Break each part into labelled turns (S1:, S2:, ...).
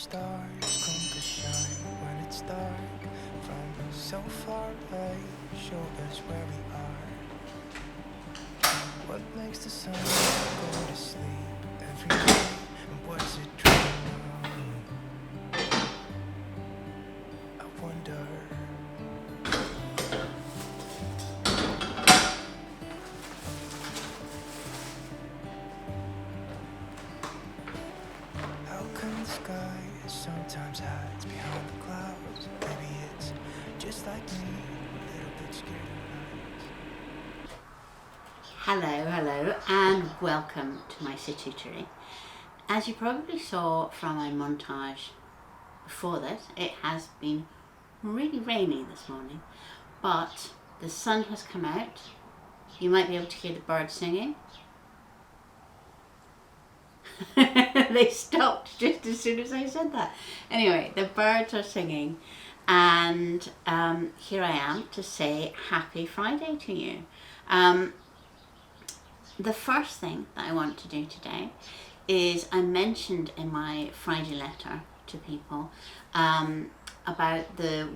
S1: stars come to shine when it's dark. From so far away, show us where we are. What makes the sun go to sleep every day, and what's it dream of? I wonder. How come the sky sometimes hides behind the clouds? Maybe it's just like me, a little bit scared of night.
S2: Hello and welcome to my situatory. As you probably saw from my montage before this, it has been really rainy this morning, but the sun has come out. You might be able to hear the birds singing. They stopped just as soon as I said that. Anyway, the birds are singing, and here I am to say happy Friday to you. The first thing that I want to do today is, I mentioned in my Friday letter to people about the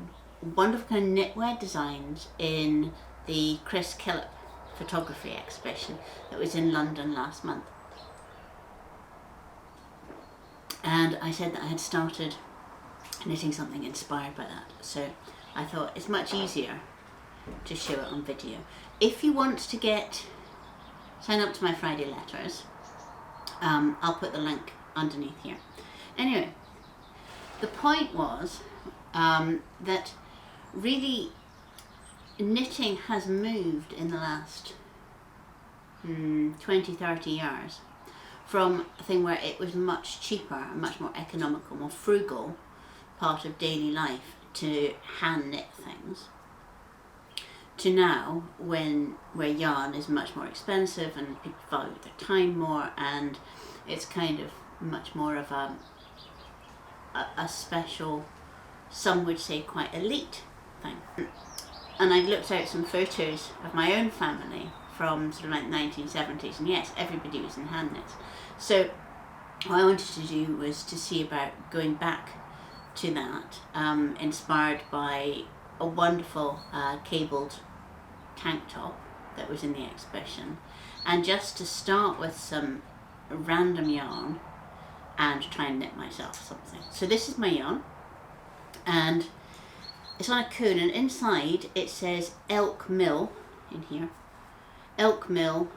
S2: wonderful kind of knitwear designs in the Chris Killip photography exhibition that was in London last month. And I said that I had started knitting something inspired by that. So I thought it's much easier to show it on video. If you want to sign up to my Friday letters, I'll put the link underneath here. Anyway, the point was that really knitting has moved in the last 20-30 years from a thing where it was much cheaper and much more economical, more frugal part of daily life to hand knit things, to now where yarn is much more expensive and people value their time more, and it's kind of much more of a special, some would say quite elite thing. And I looked out some photos of my own family from sort of like 1970s, and yes, everybody was in hand knits. So what I wanted to do was to see about going back to that, inspired by a wonderful cabled tank top that was in the exhibition, and just to start with some random yarn and try and knit myself something. So this is my yarn, and it's on a cone, and inside it says Elk Mill in here, Elk Mill,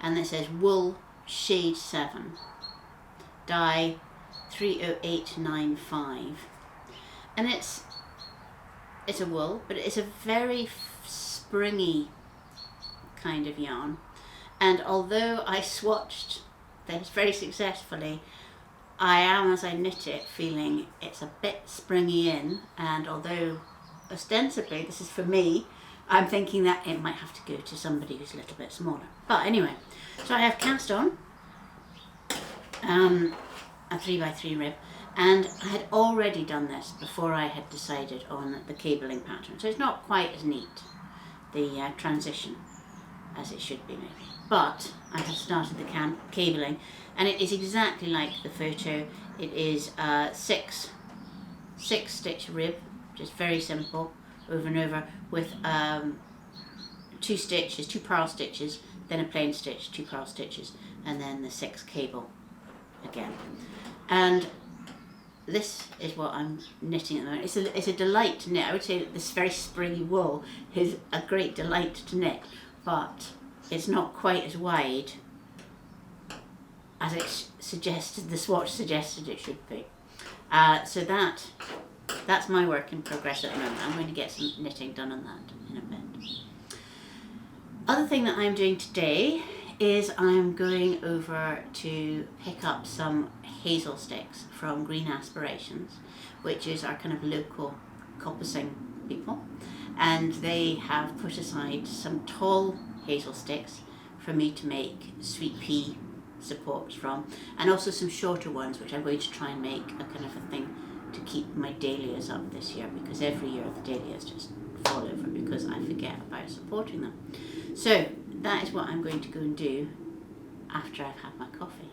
S2: and it says wool shade 7, dye 30895, and it's a wool, but it's a very springy kind of yarn. And although I swatched this very successfully, I am, as I knit it, feeling it's a bit springy in, and although ostensibly this is for me, I'm thinking that it might have to go to somebody who's a little bit smaller. But anyway, so I have cast on a 3x3 rib, and I had already done this before I had decided on the cabling pattern, so it's not quite as neat, the transition, as it should be maybe. But I have started the cabling, and it is exactly like the photo. It is a six stitch rib, just very simple, over and over, with 2 stitches, 2 purl stitches, then a plain stitch, 2 purl stitches, and then the 6 cable again. And this is what I'm knitting at the moment. It's a delight to knit. I would say that this very springy wool is a great delight to knit, but it's not quite as wide as it suggested, the swatch suggested it should be. So that's my work in progress at the moment. I'm going to get some knitting done on that in a bit. Other thing that I'm doing today is I'm going over to pick up some hazel sticks from Green Aspirations, which is our kind of local coppicing people, and they have put aside some tall hazel sticks for me to make sweet pea supports from, and also some shorter ones which I'm going to try and make a kind of a thing to keep my dahlias up this year, because every year the dahlias just fall over because I forget about supporting them. So that is what I'm going to go and do after I've had my coffee.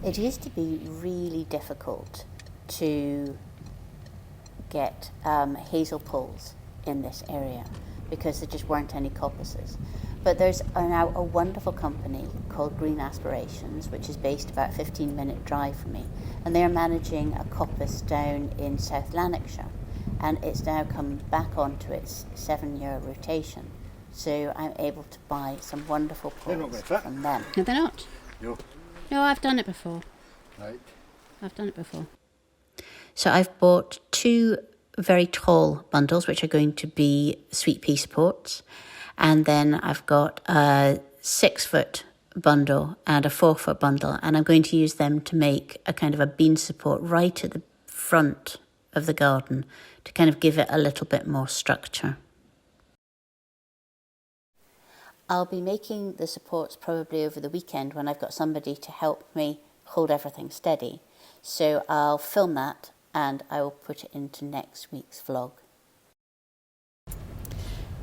S2: It used to be really difficult to get hazel poles in this area because there just weren't any coppices. But there's now a wonderful company called Green Aspirations, which is based about a 15-minute drive from me, and they're managing a coppice down in South Lanarkshire, and it's now come back onto its 7-year rotation. So I'm able to buy some wonderful poles from them.
S3: No, they're not. No, I've done it before.
S4: Right.
S3: I've done it before.
S2: So I've bought 2 very tall bundles, which are going to be sweet pea supports. And then I've got a 6-foot bundle and a 4-foot bundle. And I'm going to use them to make a kind of a bean support right at the front of the garden to kind of give it a little bit more structure. I'll be making the supports probably over the weekend when I've got somebody to help me hold everything steady. So I'll film that and I will put it into next week's vlog.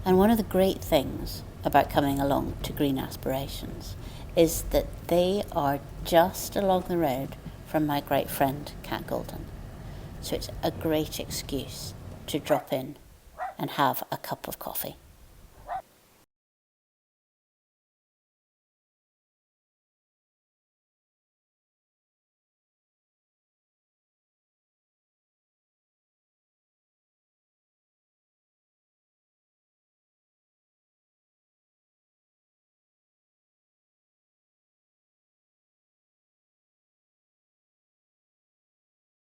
S2: And one of the great things about coming along to Green Aspirations is that they are just along the road from my great friend Kat Goldin. So it's a great excuse to drop in and have a cup of coffee.